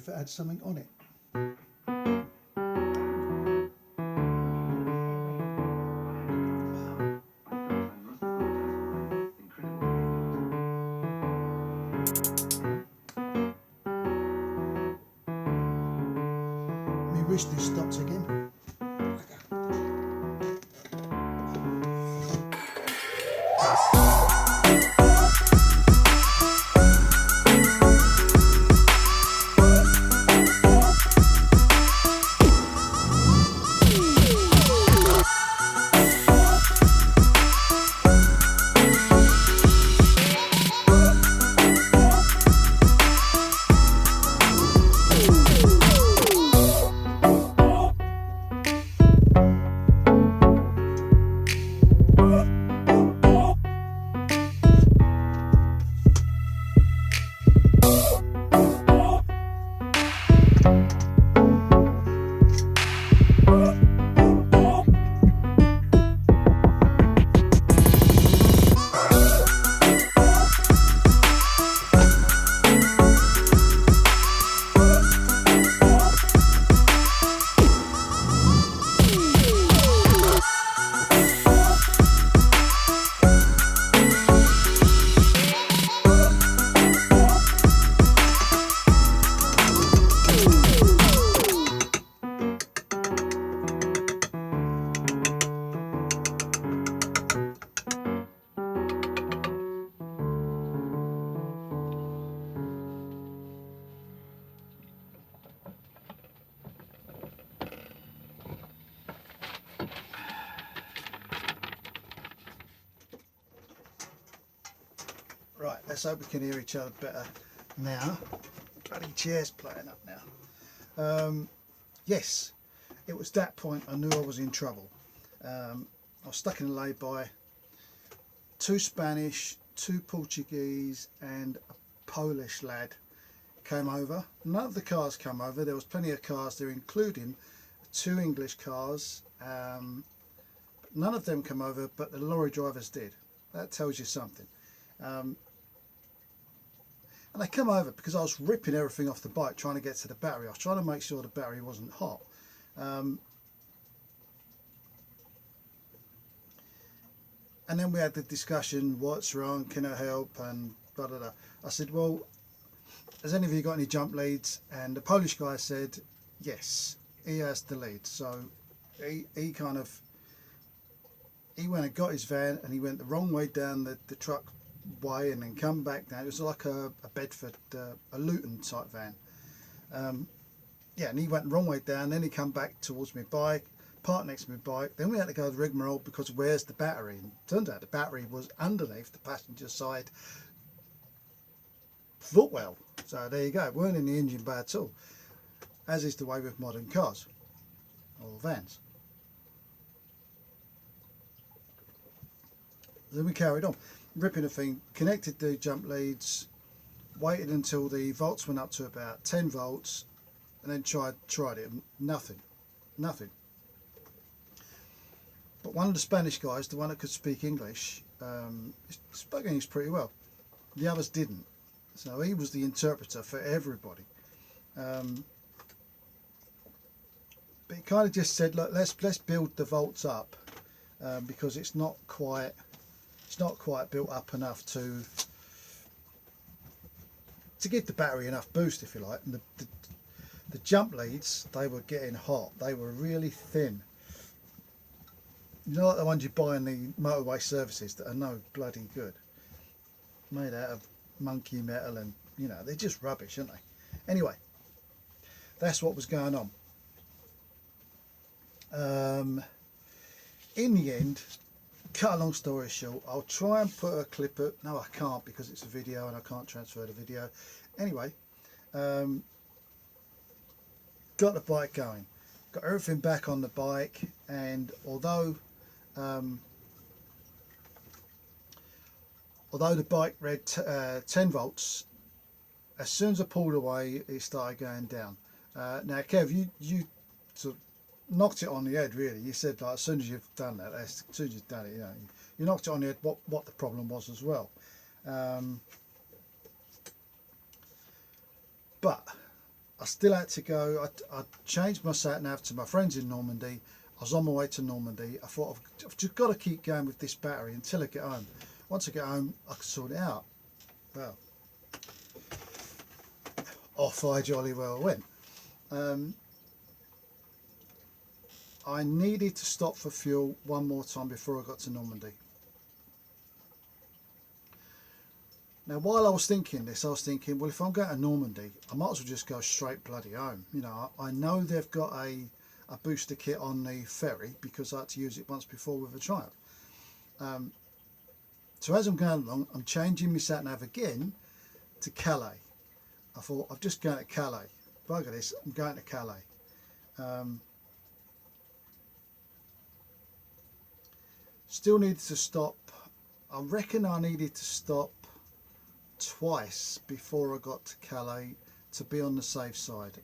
if it had something on it. My wrist is stopped again. Right, let's hope we can hear each other better now. Bloody chair's playing up now. Yes, it was that point I knew I was in trouble. I was stuck in a lay-by. 2 Spanish, 2 Portuguese and a Polish lad came over. None of the cars came over. There was plenty of cars there, including 2 English cars. But none of them came over, but the lorry drivers did. That tells you something. And they come over because I was ripping everything off the bike trying to get to the battery. I was trying to make sure the battery wasn't hot. And then we had the discussion, what's wrong, can I help, and blah blah blah. I said, well, has any of you got any jump leads? And the Polish guy said yes, he has the lead. So he went and got his van, and he went the wrong way down the truck way and then come back down. It was like a Bedford, a Luton type van. Yeah, and he went the wrong way down, then he come back towards my bike, parked next to my bike. Then we had to go to the rigmarole because where's the battery? And it turned out the battery was underneath the passenger side footwell. So there you go, it weren't in the engine bay at all, as is the way with modern cars or vans. Then we carried on, ripping the thing, connected the jump leads, waited until the volts went up to about 10 volts, and then tried it. Nothing. But one of the Spanish guys, the one that could speak English, spoke English pretty well. The others didn't. So he was the interpreter for everybody. But he kind of just said, look, let's build the volts up, because it's not quite built up enough to give the battery enough boost, if you like. And the jump leads, they were getting hot. They were really thin. You know, like the ones you buy in the motorway services that are no bloody good, made out of monkey metal, and you know, they're just rubbish, aren't they? Anyway, that's what was going on. In the end, cut a long story short, I'll try and put a clip up. No, I can't because it's a video and I can't transfer the video. Anyway, got the bike going, got everything back on the bike, and although the bike read 10 volts, as soon as I pulled away, it started going down. Now, Kev, you sort of knocked it on the head, really. You said, like, as soon as you've done that, as soon as you've done it, you know, you knocked it on the head what the problem was as well. But I still had to go. I changed my sat nav to my friends in Normandy. I was on my way to Normandy. I thought I've just got to keep going with this battery until I get home. Once I get home, I can sort it out. Well, off I jolly well went. I needed to stop for fuel one more time before I got to Normandy. Now, while I was thinking this, I was thinking, well, if I'm going to Normandy, I might as well just go straight bloody home. You know, I know they've got a booster kit on the ferry because I had to use it once before with a child. So as I'm going along, I'm changing my sat nav again to Calais. I thought, I'm just going to Calais. Bugger this, I'm going to Calais. Still needed to stop. I reckon I needed to stop twice before I got to Calais to be on the safe side.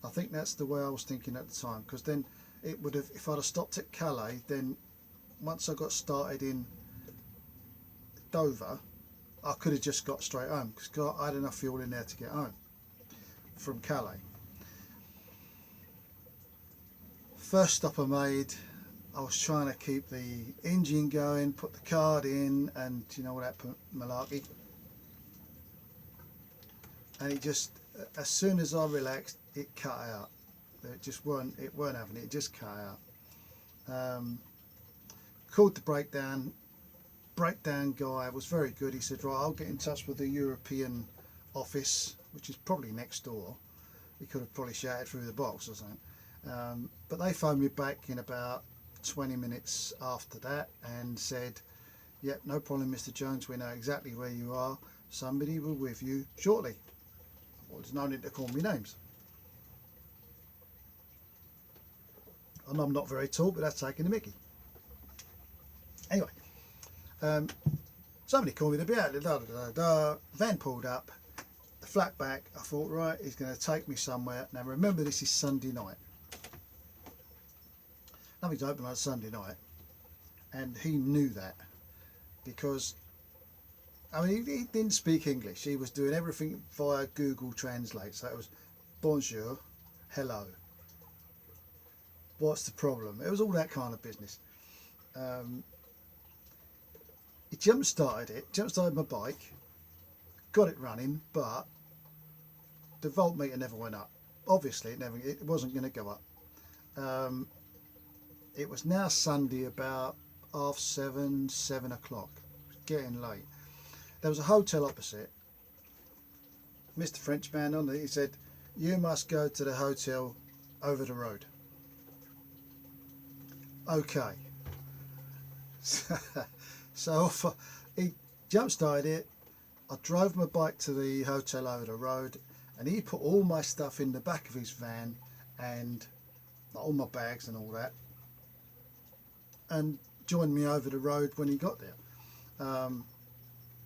I think that's the way I was thinking at the time, because then it would have, if I'd have stopped at Calais, then once I got started in Dover, I could have just got straight home because I had enough fuel in there to get home from Calais. First stop I made, I was trying to keep the engine going, put the card in, and you know all that malarkey. And it just, as soon as I relaxed, it cut out. It weren't having it. It just cut out. Called the breakdown guy was very good. He said, right, I'll get in touch with the European office, which is probably next door. He could have probably shouted through the box or something. But they phoned me back in about 20 minutes after that and said, yep, no problem, Mr. Jones, we know exactly where you are. Somebody will be with you shortly. Well, there's no need to call me names. And I'm not very tall, but that's taking the mickey. Anyway, somebody called me to be out. Van pulled up, the flat back. I thought, right, he's going to take me somewhere. Now remember, this is Sunday night. Nothing's open on Sunday night, and he knew that because, I mean, he didn't speak English. He was doing everything via Google Translate. So it was bonjour, hello, what's the problem? It was all that kind of business. He jump-started my bike, got it running, but the voltmeter never went up. Obviously, it wasn't going to go up. It was now Sunday about 7:30, 7 o'clock. It was getting late. There was a hotel opposite. Mr. Frenchman on it, he said, you must go to the hotel over the road. Okay. So he jump-started it. I drove my bike to the hotel over the road, and he put all my stuff in the back of his van, and all my bags and all that, and joined me over the road when he got there.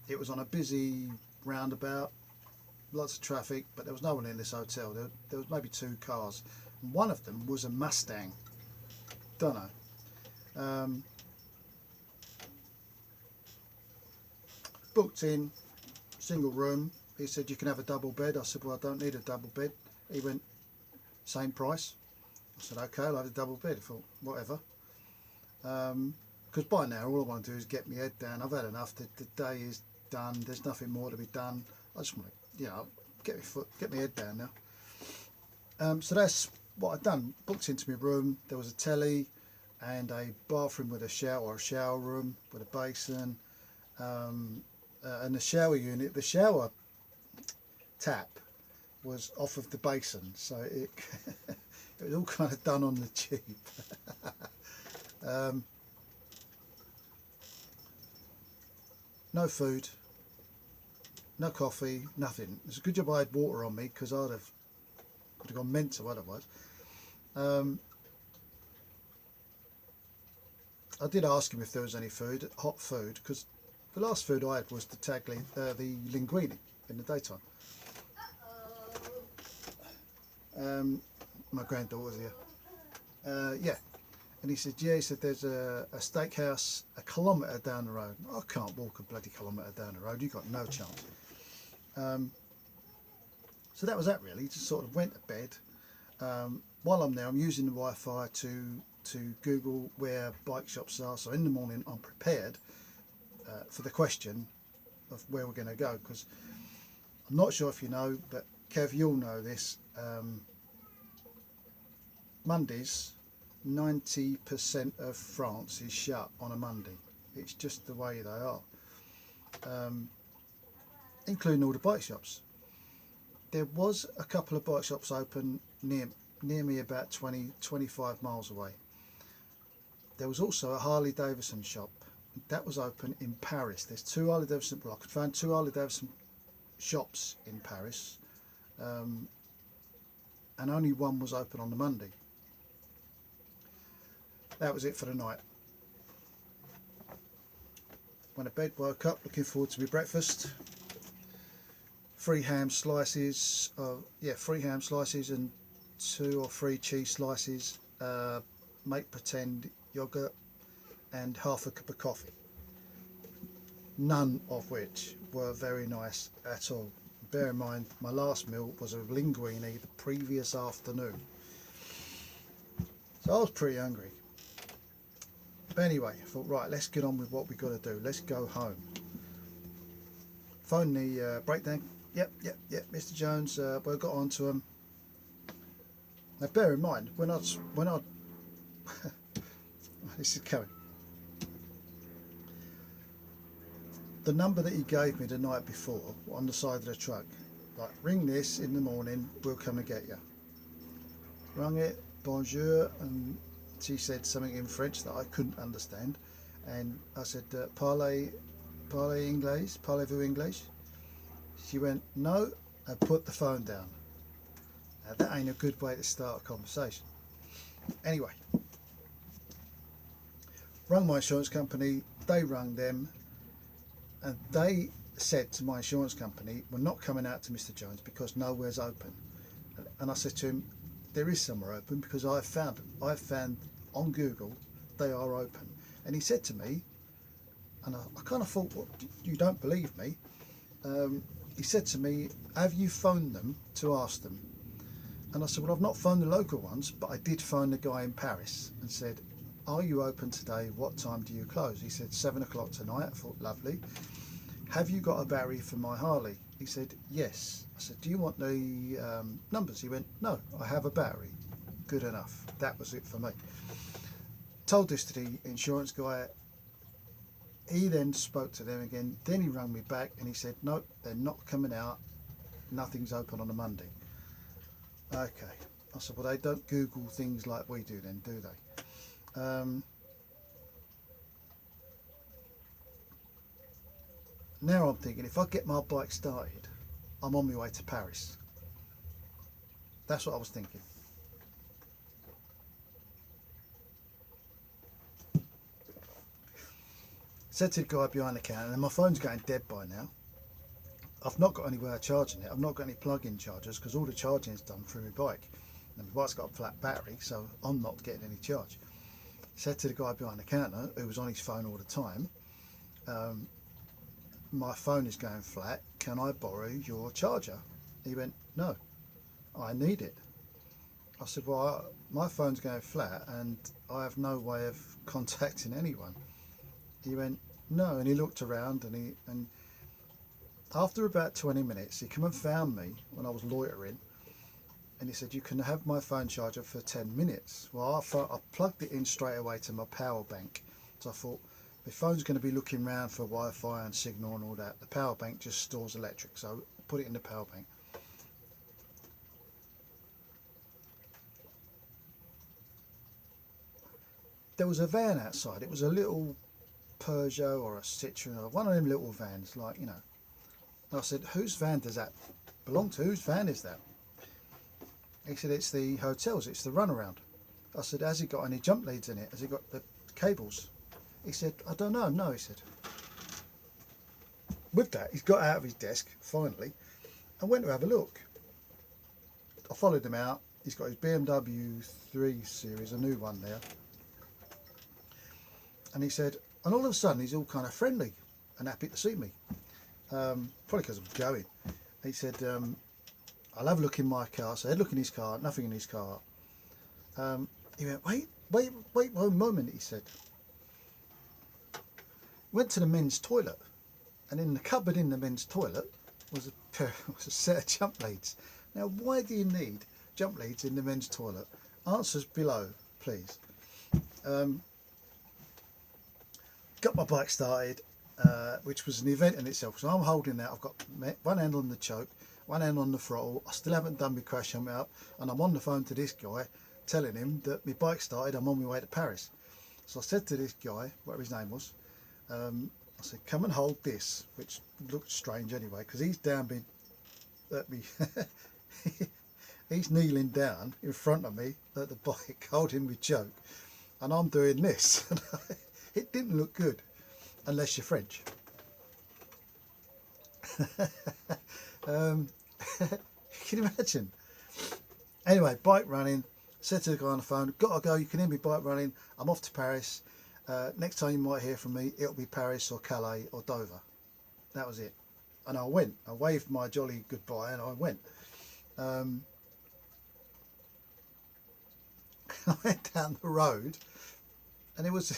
It was on a busy roundabout, lots of traffic, but there was no one in this hotel. There was maybe 2 cars. One of them was a Mustang. Don't know. Booked in, single room. He said, you can have a double bed. I said, well, I don't need a double bed. He went, same price. I said, okay, I'll have a double bed. I thought, whatever. Because by now all I want to do is get my head down. I've had enough. The day is done. There's nothing more to be done. I just want to, you know, get my head down now. So that's what I'd done. Booked into my room. There was a telly and a bathroom with a shower, or a shower room with a basin, and the shower unit. The shower tap was off of the basin, so it it was all kind of done on the cheap. No food, no coffee, nothing. It's a good job I had water on me, because would have gone mental otherwise. I did ask him if there was any food, hot food, because the last food I had was the linguine in the daytime. My granddaughter's here. Yeah. And he said, yeah, he said, there's a steakhouse a kilometre down the road. I can't walk a bloody kilometre down the road. You've got no chance. So So that was that really. Just sort of went to bed. While I'm there, I'm using the Wi-Fi to Google where bike shops are. So in the morning, I'm prepared for the question of where we're going to go, because I'm not sure if you know, but Kev, you'll know this. Mondays, 90% of France is shut on a Monday. It's just the way they are, including all the bike shops. There was a couple of bike shops open near me, about 20-25 miles away. There was also a Harley Davidson shop that was open in Paris. There's two Harley Davidson, well, I could find two Harley Davidson shops in Paris, and only one was open on the Monday. That was it for the night. Went to bed, woke up, looking forward to my breakfast. 3 ham slices, 3 ham slices and 2 or 3 cheese slices, make pretend yogurt, and half a cup of coffee. None of which were very nice at all. Bear in mind, my last meal was a linguine the previous afternoon. So I was pretty hungry. But anyway, I thought, right, let's get on with what we've got to do. Let's go home. Phone the breakdown. Yep, Mr. Jones. We got on to him. Now, bear in mind, when I this is coming. The number that he gave me the night before on the side of the truck, like, ring this in the morning, we'll come and get you. Rung it, bonjour, and she said something in French that I couldn't understand, and I said, parlez English, parlez-vous English? She went, no, and put the phone down. Now, that ain't a good way to start a conversation. Anyway, rung my insurance company, they rung them, and they said to my insurance company, we're not coming out to Mr. Jones because nowhere's open. And I said to him, there is somewhere open because I've found on Google they are open. And he said to me, and I kind of thought, well, you don't believe me. He said to me, have you phoned them to ask them? And I said, well, I've not phoned the local ones, but I did phone the guy in Paris and said, are you open today? What time do you close? He said 7 o'clock tonight. I thought, lovely. Have you got a battery for my Harley? He said, yes. I said, do you want the numbers? He went, no, I have a battery. Good enough. That was it for me. Told this to the insurance guy. He then spoke to them again. Then he rang me back and he said, no, they're not coming out. Nothing's open on a Monday. Okay. I said, well, they don't Google things like we do then, do they? Now I'm thinking, if I get my bike started, I'm on my way to Paris. That's what I was thinking. Said to the guy behind the counter, and my phone's going dead by now. I've not got anywhere charging it. I've not got any plug-in chargers because all the charging is done through my bike. And my bike's got a flat battery, so I'm not getting any charge. Said to the guy behind the counter, who was on his phone all the time, my phone is going flat, can I borrow your charger? He went, no, I need it. I said, well, my phone's going flat and I have no way of contacting anyone. He went, no, and he looked around and after about 20 minutes, he came and found me when I was loitering, and he said, you can have my phone charger for 10 minutes. Well, I plugged it in straight away to my power bank. So I thought, my phone's going to be looking around for Wi-Fi and signal and all that. The power bank just stores electric, so I put it in the power bank. There was a van outside. It was a little Peugeot or a Citroen, or one of them little vans, like, you know. And I said, whose van does that belong to? Whose van is that? He said, it's the hotel's, it's the runaround. I said, has it got any jump leads in it? Has it got the cables? He said, I don't know. No, he said. With that, he's got out of his desk, finally, and went to have a look. I followed him out. He's got his BMW 3 Series, a new one there. And he said, and all of a sudden, he's all kind of friendly and happy to see me. Probably because I'm going. He said, I'll have a look in my car. So I had a look in his car, nothing in his car. He went, wait one moment, he said. Went to the men's toilet, and in the cupboard in the men's toilet was a set of jump leads. Now, why do you need jump leads in the men's toilet? Answers below, please. Got my bike started, which was an event in itself. So I'm holding that. I've got one hand on the choke, one hand on the throttle. I still haven't done my crash helmet up, and I'm on the phone to this guy, telling him that my bike started. I'm on my way to Paris. So I said to this guy, whatever his name was, I said, come and hold this, which looked strange anyway, because he's down at me. He's kneeling down in front of me at the bike, holding my choke, and I'm doing this. It didn't look good, unless you're French. Can you imagine? Anyway, bike running. Said to the guy on the phone, gotta go, you can hear me bike running. I'm off to Paris. Next time you might hear from me, it'll be Paris or Calais or Dover. That was it. And I went. I waved my jolly goodbye and I went. I went down the road, and it was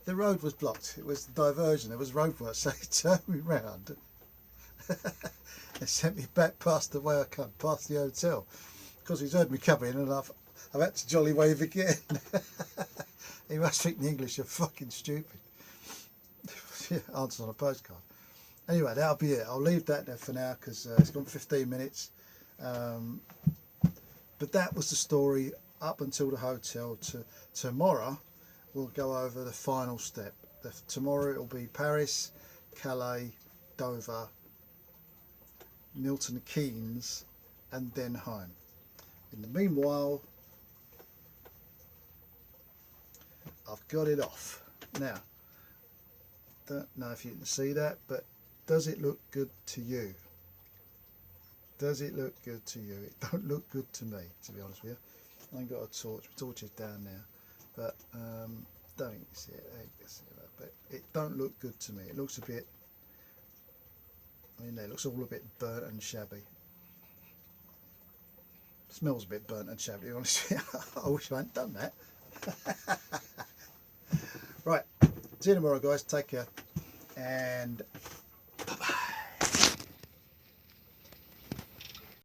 the road was blocked. It was the diversion. There was roadwork, so he turned me round and sent me back past the way I come, past the hotel, because he's heard me coming, and I've had to jolly wave again. He must think the English are fucking stupid. Answers on a postcard. Anyway, that'll be it. I'll leave that there for now, because it's gone 15 minutes. But that was the story up until the hotel. Tomorrow we'll go over the final step. Tomorrow it'll be Paris, Calais, Dover, Milton Keynes, and then home. In the meanwhile, I've got it off. Now, don't know if you can see that, but does it look good to you? Does it look good to you? It don't look good to me, to be honest with you. I ain't got a torch. My torch is down there, but don't see it. But it don't look good to me. It looks a bit. I mean, it looks all a bit burnt and shabby. It smells a bit burnt and shabby, honestly. I wish I hadn't done that. Right. See you tomorrow, guys. Take care, and